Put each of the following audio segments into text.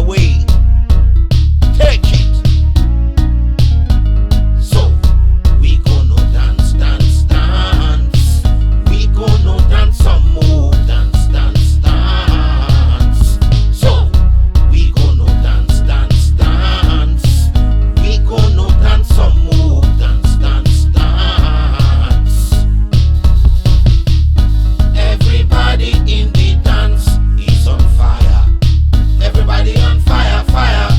away. Take it. So we gonna dance, dance, dance. We gonna dance some more. Dance, dance, dance. So we gonna dance, dance, dance. We gonna dance some more. Dance, dance, dance. Everybody in the dance is on fire. Everybody on fire, fire.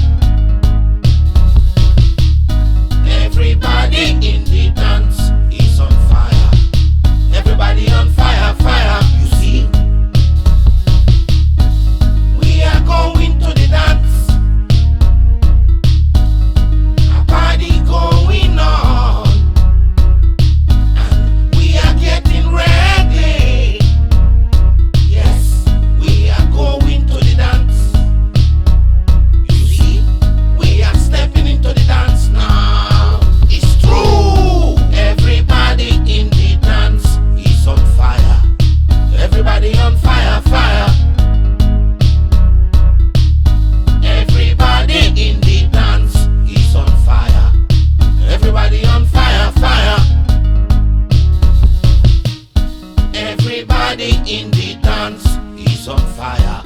Everybody in the dance is on fire. Everybody on fire, fire. You see, we are going to the dance. A party going on, and we are getting ready. Yes, we are going to the dance. You see, we are stepping into the dance now. It's true. Everybody in the dance is on fire. Everybody on fire, fire. Everybody in the dance is on fire. Everybody on fire, fire. Everybody in the dance is on fire.